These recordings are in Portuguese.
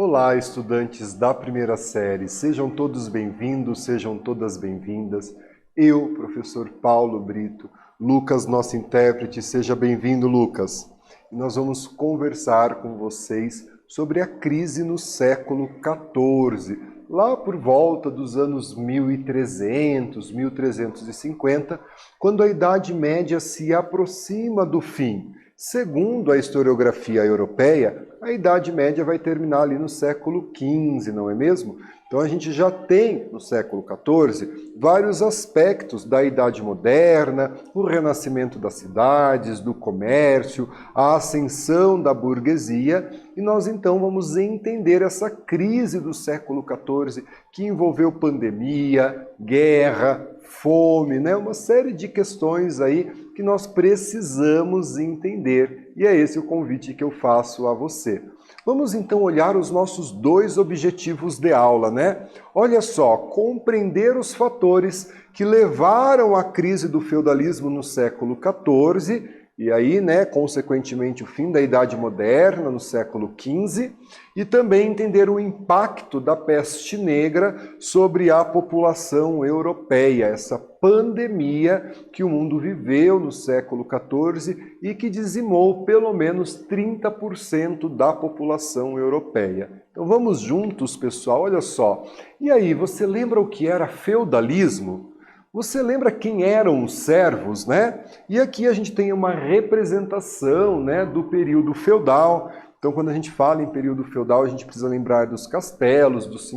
Olá, estudantes da primeira série, sejam todos bem-vindos, sejam todas bem-vindas. Eu, professor Paulo Brito, Lucas, nosso intérprete, seja bem-vindo, Lucas. E nós vamos conversar com vocês sobre a crise no século XIV, lá por volta dos anos 1300, 1350, quando a Idade Média se aproxima do fim. Segundo a historiografia europeia, a Idade Média vai terminar ali no século XV, não é mesmo? Então a gente já tem, no século XIV, vários aspectos da Idade Moderna, o renascimento das cidades, do comércio, a ascensão da burguesia, e nós então vamos entender essa crise do século XIV, que envolveu pandemia, guerra, fome, né? Uma série de questões aí que nós precisamos entender. E é esse o convite que eu faço a você. Vamos então olhar os nossos dois objetivos de aula, né? Olha só, compreender os fatores que levaram à crise do feudalismo no século XIV, e aí, né, consequentemente, o fim da Idade Moderna no século XV, e também entender o impacto da peste negra sobre a população europeia, essa pandemia que o mundo viveu no século XIV e que dizimou pelo menos 30% da população europeia. Então vamos juntos, pessoal, olha só. E aí, você lembra o que era feudalismo? Você lembra quem eram os servos, né? E aqui a gente tem uma representação, né, do período feudal. Então, quando a gente fala em período feudal, a gente precisa lembrar dos castelos, dos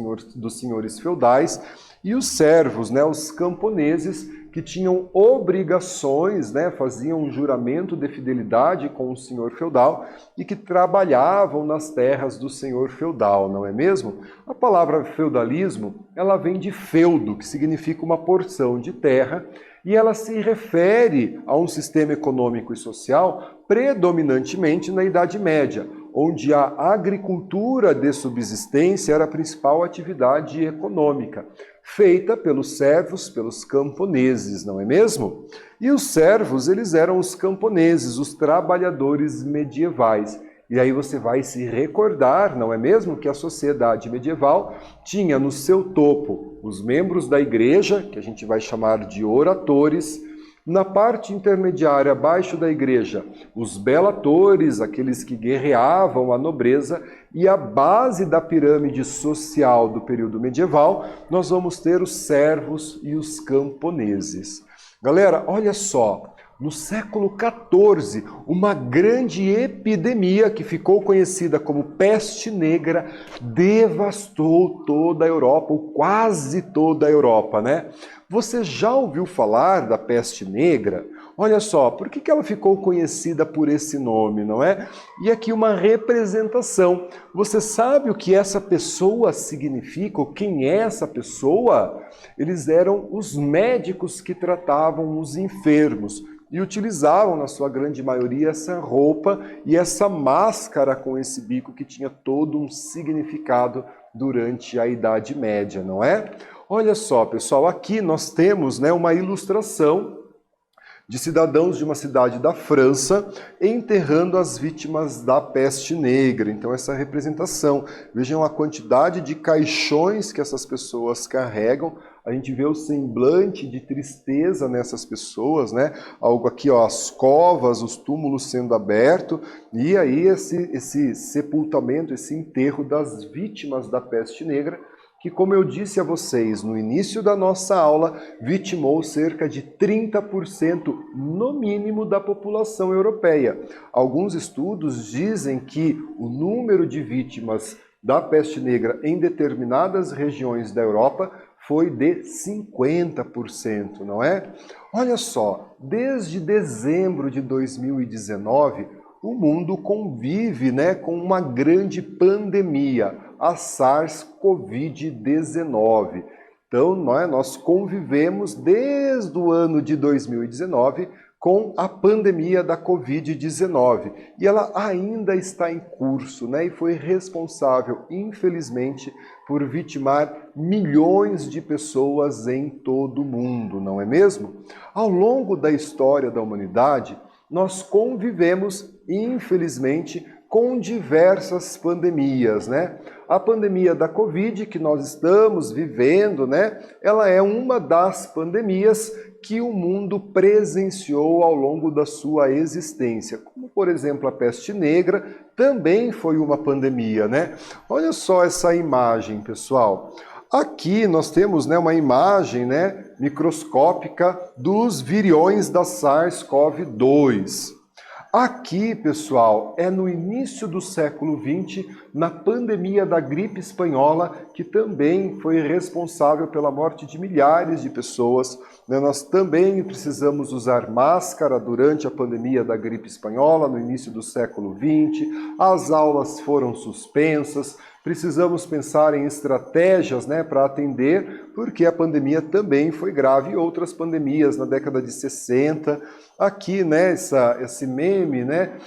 senhores feudais e os servos, né, os camponeses, que tinham obrigações, né, faziam um juramento de fidelidade com o senhor feudal e que trabalhavam nas terras do senhor feudal, não é mesmo? A palavra feudalismo, ela vem de feudo, que significa uma porção de terra, e ela se refere a um sistema econômico e social predominantemente na Idade Média, onde a agricultura de subsistência era a principal atividade econômica, feita pelos servos, pelos camponeses, não é mesmo? E os servos, eles eram os camponeses, os trabalhadores medievais. E aí você vai se recordar, não é mesmo, que a sociedade medieval tinha no seu topo os membros da igreja, que a gente vai chamar de oratores, na parte intermediária, abaixo da igreja, os belatores, aqueles que guerreavam a nobreza, e a base da pirâmide social do período medieval, nós vamos ter os servos e os camponeses. Galera, olha só, no século XIV, uma grande epidemia que ficou conhecida como peste negra devastou toda a Europa, ou quase toda a Europa, né? Você já ouviu falar da peste negra? Olha só, por que ela ficou conhecida por esse nome, não é? E aqui uma representação. Você sabe o que essa pessoa significa, ou quem é essa pessoa? Eles eram os médicos que tratavam os enfermos e utilizavam, na sua grande maioria, essa roupa e essa máscara com esse bico que tinha todo um significado durante a Idade Média, não é? Olha só, pessoal, aqui nós temos, né, uma ilustração de cidadãos de uma cidade da França enterrando as vítimas da peste negra. Então essa representação, vejam a quantidade de caixões que essas pessoas carregam, a gente vê o semblante de tristeza nessas pessoas, né? Algo aqui, ó, as covas, os túmulos sendo abertos, e aí esse sepultamento, esse enterro das vítimas da peste negra, que, como eu disse a vocês no início da nossa aula, vitimou cerca de 30% no mínimo da população europeia. Alguns estudos dizem que o número de vítimas da peste negra em determinadas regiões da Europa foi de 50%, não é? Olha só, desde dezembro de 2019, o mundo convive, né, com uma grande pandemia, a SARS-CoV-19. Então, nós convivemos desde o ano de 2019 com a pandemia da Covid-19. E ela ainda está em curso, né, e foi responsável, infelizmente, por vitimar milhões de pessoas em todo o mundo, não é mesmo? Ao longo da história da humanidade, nós convivemos, infelizmente, com diversas pandemias, né? A pandemia da Covid que nós estamos vivendo, né? Ela é uma das pandemias que o mundo presenciou ao longo da sua existência, como por exemplo a peste negra, também foi uma pandemia, né? Olha só essa imagem, pessoal. Aqui nós temos, né, uma imagem, né, microscópica dos viriões da SARS-CoV-2. Aqui, pessoal, é no início do século XX, na pandemia da gripe espanhola, que também foi responsável pela morte de milhares de pessoas. Nós também precisamos usar máscara durante a pandemia da gripe espanhola, no início do século XX. As aulas foram suspensas. Precisamos pensar em estratégias, né, para atender, porque a pandemia também foi grave, e outras pandemias na década de 60. Aqui, né, esse meme, né,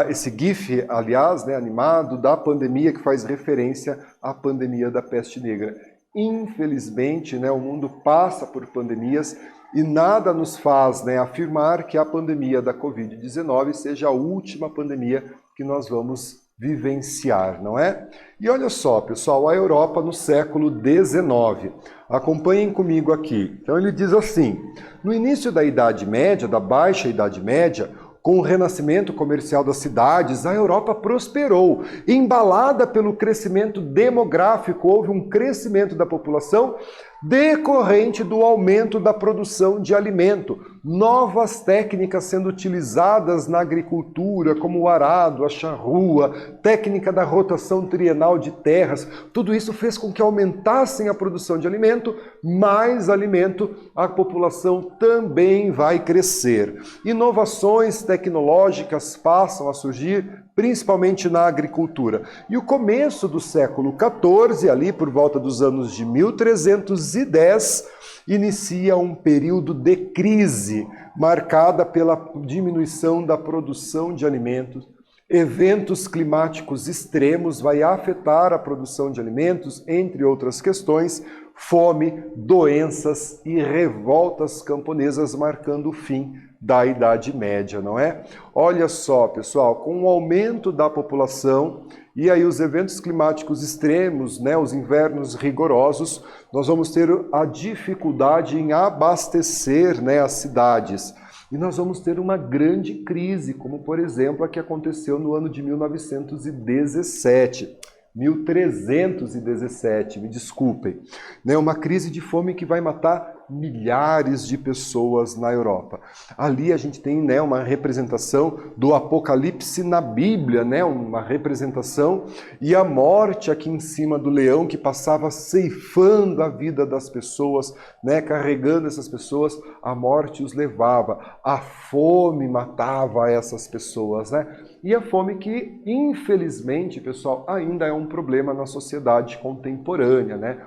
esse GIF, aliás, né, animado, da pandemia que faz referência à pandemia da peste negra. Infelizmente, né, o mundo passa por pandemias e nada nos faz, né, afirmar que a pandemia da Covid-19 seja a última pandemia que nós vamos vivenciar, não é? E olha só, pessoal, a Europa no século XIX. Acompanhem comigo aqui. Então ele diz assim: no início da Idade Média, da Baixa Idade Média, com o renascimento comercial das cidades, a Europa prosperou. Embalada pelo crescimento demográfico, houve um crescimento da população decorrente do aumento da produção de alimento. Novas técnicas sendo utilizadas na agricultura, como o arado, a charrua, técnica da rotação trienal de terras. Tudo isso fez com que aumentassem a produção de alimento, mais alimento, a população também vai crescer. Inovações tecnológicas passam a surgir, principalmente na agricultura. E o começo do século XIV, ali por volta dos anos de 1310, inicia um período de crise, marcada pela diminuição da produção de alimentos. Eventos climáticos extremos vai afetar a produção de alimentos, entre outras questões, fome, doenças e revoltas camponesas, marcando o fim da Idade Média, não é? Olha só, pessoal, com o aumento da população e aí os eventos climáticos extremos, né, os invernos rigorosos, nós vamos ter a dificuldade em abastecer, né, as cidades. E nós vamos ter uma grande crise, como por exemplo a que aconteceu no ano de 1917. 1317, me desculpem, né? Uma crise de fome que vai matar milhares de pessoas na Europa. Ali a gente tem, né, uma representação do Apocalipse na Bíblia, né, uma representação, e a morte aqui em cima do leão que passava ceifando a vida das pessoas, né, carregando essas pessoas, a morte os levava, a fome matava essas pessoas, né? E a fome que, infelizmente, pessoal, ainda é um problema na sociedade contemporânea, né?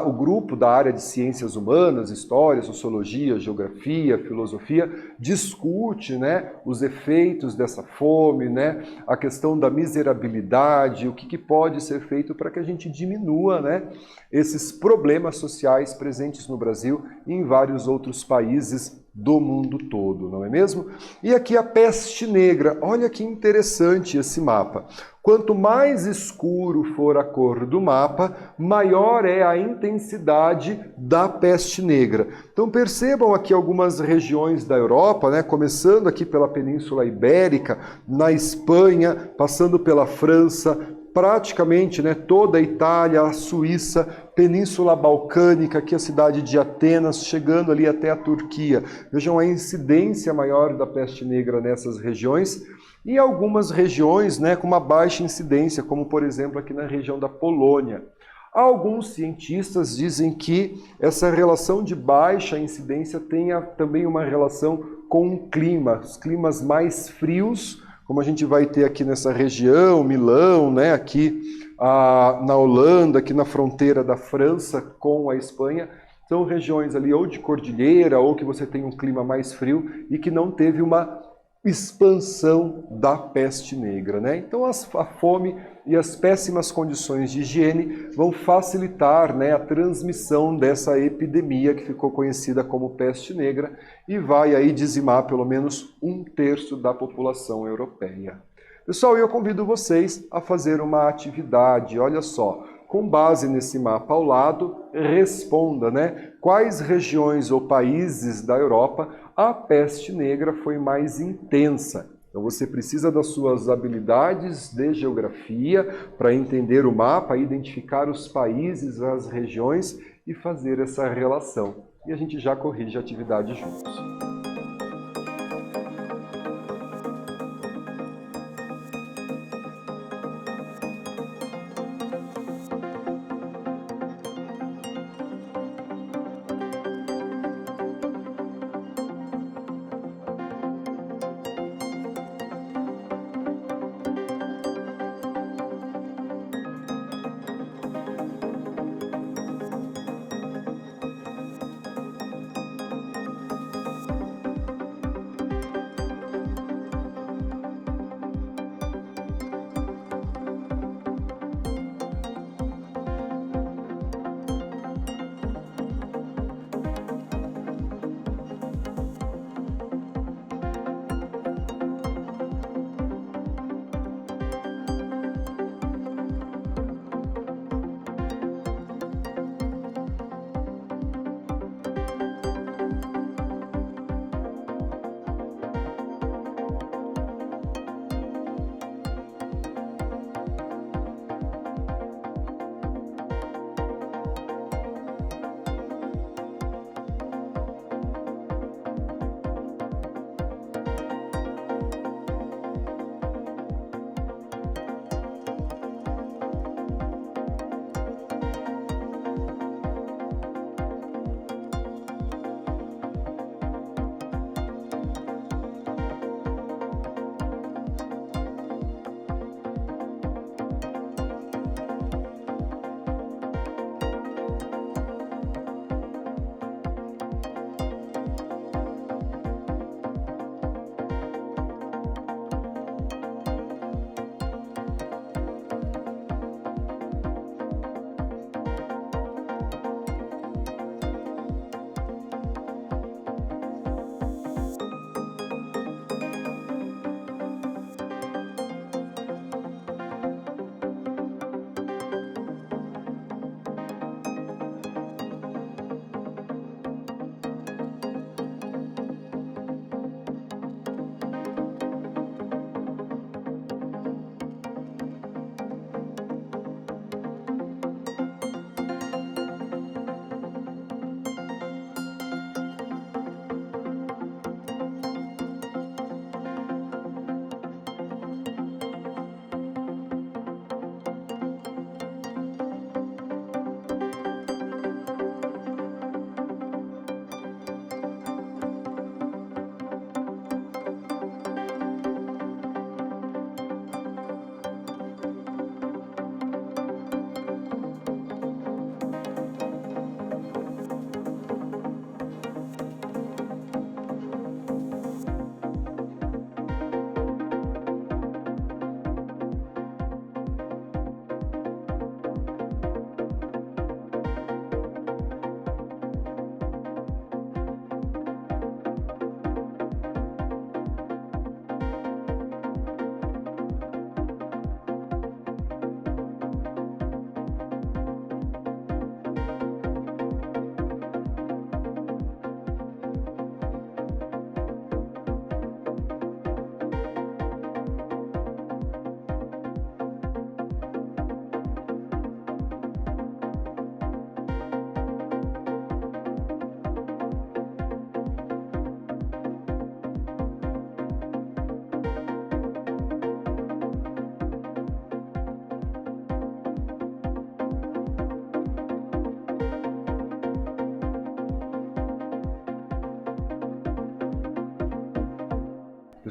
O grupo da área de ciências humanas, história, sociologia, geografia, filosofia, discute, né, os efeitos dessa fome, né, a questão da miserabilidade, o que pode ser feito para que a gente diminua, né, esses problemas sociais presentes no Brasil e em vários outros países do mundo todo, não é mesmo? E aqui a peste negra, olha que interessante esse mapa. Quanto mais escuro for a cor do mapa, maior é a intensidade da peste negra. Então percebam aqui algumas regiões da Europa, né? Começando aqui pela Península Ibérica, na Espanha, passando pela França, praticamente, né, toda a Itália, a Suíça, Península Balcânica, aqui a cidade de Atenas, chegando ali até a Turquia. Vejam a incidência maior da peste negra nessas regiões e algumas regiões, né, com uma baixa incidência, como por exemplo aqui na região da Polônia. Alguns cientistas dizem que essa relação de baixa incidência tenha também uma relação com o clima, os climas mais frios, como a gente vai ter aqui nessa região, Milão, né, aqui na Holanda, aqui na fronteira da França com a Espanha, são regiões ali ou de cordilheira ou que você tem um clima mais frio e que não teve uma expansão da peste negra, né? Então a fome e as péssimas condições de higiene vão facilitar, né, a transmissão dessa epidemia que ficou conhecida como peste negra e vai aí dizimar pelo menos 1/3 da população europeia. Pessoal, eu convido vocês a fazer uma atividade, olha só, com base nesse mapa ao lado, responda, né? Quais regiões ou países da Europa a peste negra foi mais intensa? Então você precisa das suas habilidades de geografia para entender o mapa, identificar os países, as regiões e fazer essa relação. E a gente já corrige a atividade juntos.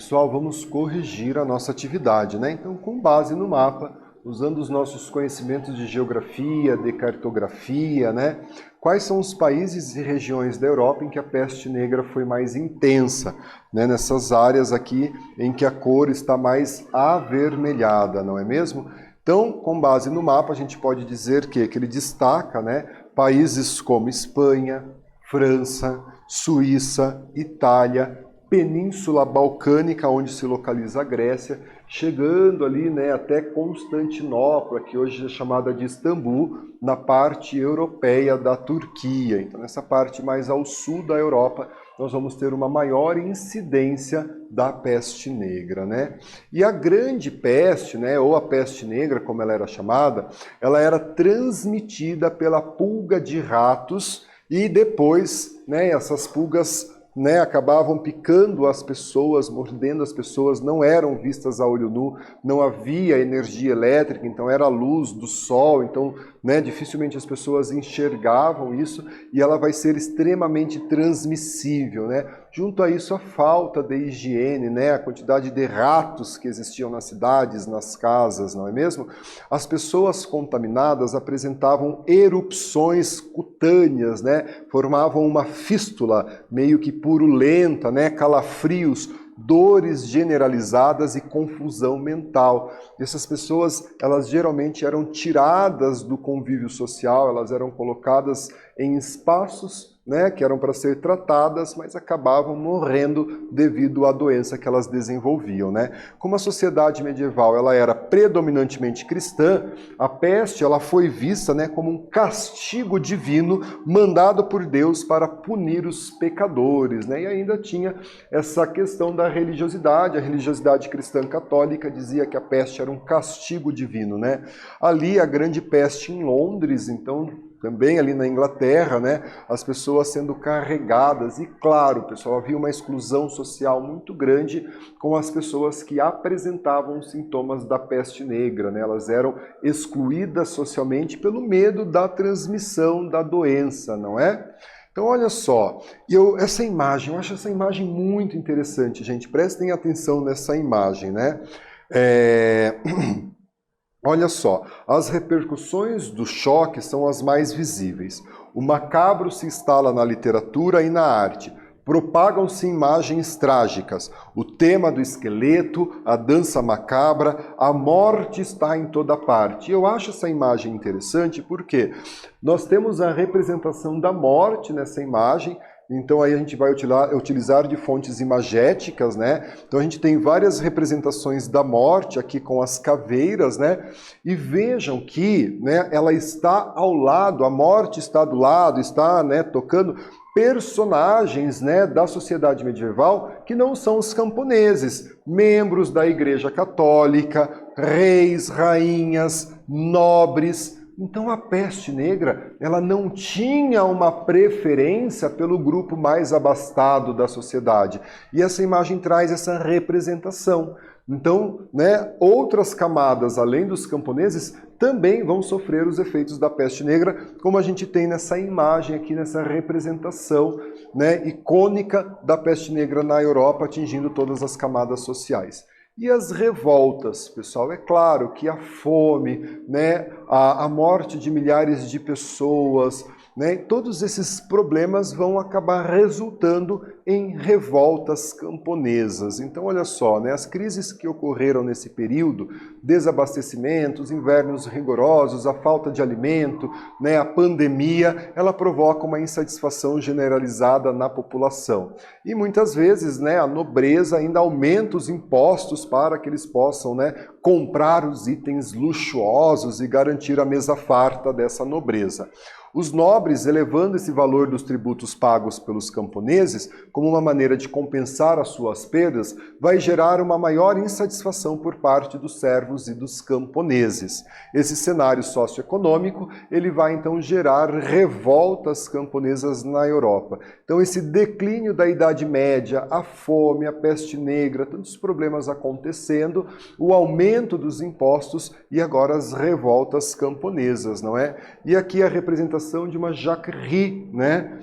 Pessoal, vamos corrigir a nossa atividade, né? Então, com base no mapa, usando os nossos conhecimentos de geografia, de cartografia, né? Quais são os países e regiões da Europa em que a peste negra foi mais intensa, né? Nessas áreas aqui em que a cor está mais avermelhada, não é mesmo? Então, com base no mapa, a gente pode dizer que ele destaca, né, países como Espanha, França, Suíça, Itália, Península Balcânica, onde se localiza a Grécia, chegando ali, né, até Constantinopla, que hoje é chamada de Istambul, na parte europeia da Turquia. Então, nessa parte mais ao sul da Europa, nós vamos ter uma maior incidência da peste negra, né? E a grande peste, né, ou a peste negra, como ela era chamada, ela era transmitida pela pulga de ratos e depois, né, essas pulgas, né, acabavam picando as pessoas, mordendo as pessoas, não eram vistas a olho nu, não havia energia elétrica, então era a luz do sol, então, né, dificilmente as pessoas enxergavam isso, e ela vai ser extremamente transmissível, né? Junto a isso, a falta de higiene, né, a quantidade de ratos que existiam nas cidades, nas casas, não é mesmo? As pessoas contaminadas apresentavam erupções cutâneas, né, formavam uma fístula meio que purulenta, né, calafrios, dores generalizadas e confusão mental. Essas pessoas, elas geralmente eram tiradas do convívio social, elas eram colocadas em espaços, né, que eram para ser tratadas, mas acabavam morrendo devido à doença que elas desenvolviam, né? Como a sociedade medieval ela era predominantemente cristã, a peste ela foi vista, né, como um castigo divino mandado por Deus para punir os pecadores, né? E ainda tinha essa questão da religiosidade. A religiosidade cristã católica dizia que a peste era um castigo divino, né? Ali a grande peste em Londres, então também ali na Inglaterra, né, as pessoas sendo carregadas e, claro, pessoal, havia uma exclusão social muito grande com as pessoas que apresentavam sintomas da peste negra, né, elas eram excluídas socialmente pelo medo da transmissão da doença, não é? Então, olha só, eu acho essa imagem muito interessante, gente, prestem atenção nessa imagem, né? Olha só, as repercussões do choque são as mais visíveis. O macabro se instala na literatura e na arte. Propagam-se imagens trágicas. O tema do esqueleto, a dança macabra, a morte está em toda parte. Eu acho essa imagem interessante porque nós temos a representação da morte nessa imagem. Então aí a gente vai utilizar de fontes imagéticas, né? Então a gente tem várias representações da morte aqui com as caveiras, né? E vejam que, né, ela está ao lado, a morte está do lado, está, né, tocando personagens, né, da sociedade medieval que não são os camponeses, membros da Igreja Católica, reis, rainhas, nobres. Então a peste negra, ela não tinha uma preferência pelo grupo mais abastado da sociedade. E essa imagem traz essa representação. Então, né, outras camadas, além dos camponeses, também vão sofrer os efeitos da peste negra, como a gente tem nessa imagem aqui, nessa representação, né, icônica da peste negra na Europa, atingindo todas as camadas sociais. E as revoltas, pessoal, é claro que a fome, né, a morte de milhares de pessoas, né, todos esses problemas vão acabar resultando em revoltas camponesas. Então, olha só, né, as crises que ocorreram nesse período, desabastecimentos, invernos rigorosos, a falta de alimento, né, a pandemia, ela provoca uma insatisfação generalizada na população. E muitas vezes, né, a nobreza ainda aumenta os impostos para que eles possam, né, comprar os itens luxuosos e garantir a mesa farta dessa nobreza. Os nobres, elevando esse valor dos tributos pagos pelos camponeses como uma maneira de compensar as suas perdas, vai gerar uma maior insatisfação por parte dos servos e dos camponeses. Esse cenário socioeconômico, ele vai então gerar revoltas camponesas na Europa. Então esse declínio da Idade Média, a fome, a peste negra, tantos problemas acontecendo, o aumento dos impostos e agora as revoltas camponesas, não é? E aqui a representação de uma jacquerie, né?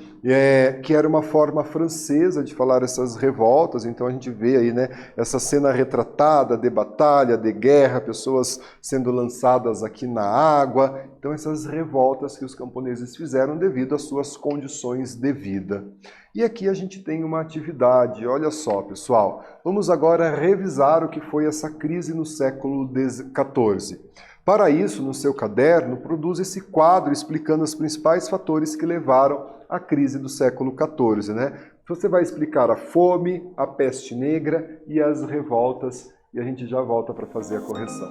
Que era uma forma francesa de falar essas revoltas. Então a gente vê aí, né, essa cena retratada de batalha, de guerra, pessoas sendo lançadas aqui na água. Então essas revoltas que os camponeses fizeram devido às suas condições de vida. E aqui a gente tem uma atividade, olha só, pessoal. Vamos agora revisar o que foi essa crise no século XIV. Para isso, no seu caderno, produz esse quadro explicando os principais fatores que levaram à crise do século XIV, né? Você vai explicar a fome, a peste negra e as revoltas, e a gente já volta para fazer a correção.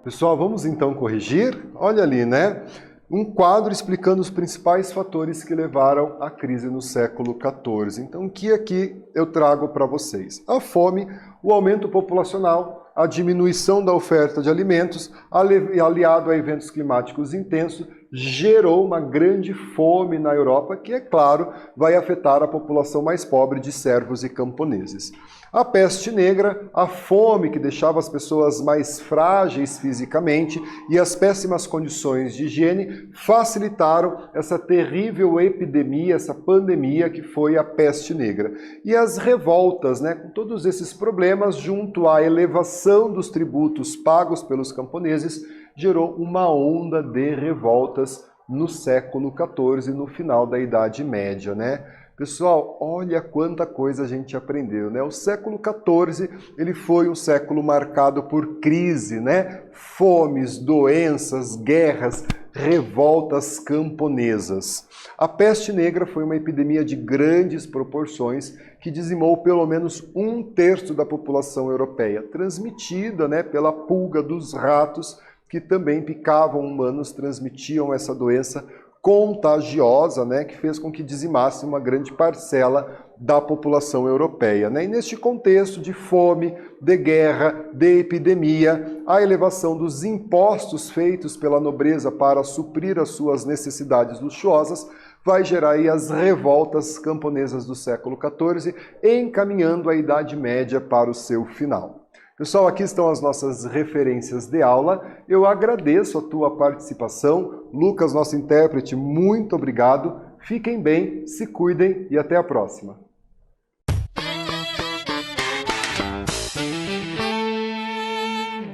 Pessoal, vamos então corrigir? Olha ali, né? Um quadro explicando os principais fatores que levaram à crise no século XIV. Então, o que aqui eu trago para vocês? A fome, o aumento populacional, a diminuição da oferta de alimentos, aliado a eventos climáticos intensos, gerou uma grande fome na Europa, que, é claro, vai afetar a população mais pobre de servos e camponeses. A peste negra, a fome que deixava as pessoas mais frágeis fisicamente e as péssimas condições de higiene facilitaram essa terrível epidemia, essa pandemia que foi a peste negra. E as revoltas, né, com todos esses problemas, junto à elevação dos tributos pagos pelos camponeses, gerou uma onda de revoltas no século XIV, no final da Idade Média, né? Pessoal, olha quanta coisa a gente aprendeu, né? O século XIV, ele foi um século marcado por crise, né? Fomes, doenças, guerras, revoltas camponesas. A peste negra foi uma epidemia de grandes proporções que dizimou pelo menos 1/3 da população europeia, transmitida, né, pela pulga dos ratos, que também picavam humanos, transmitiam essa doença contagiosa, né, que fez com que dizimasse uma grande parcela da população europeia, né? E neste contexto de fome, de guerra, de epidemia, a elevação dos impostos feitos pela nobreza para suprir as suas necessidades luxuosas vai gerar aí as revoltas camponesas do século XIV, encaminhando a Idade Média para o seu final. Pessoal, aqui estão as nossas referências de aula. Eu agradeço a tua participação. Lucas, nosso intérprete, muito obrigado. Fiquem bem, se cuidem e até a próxima.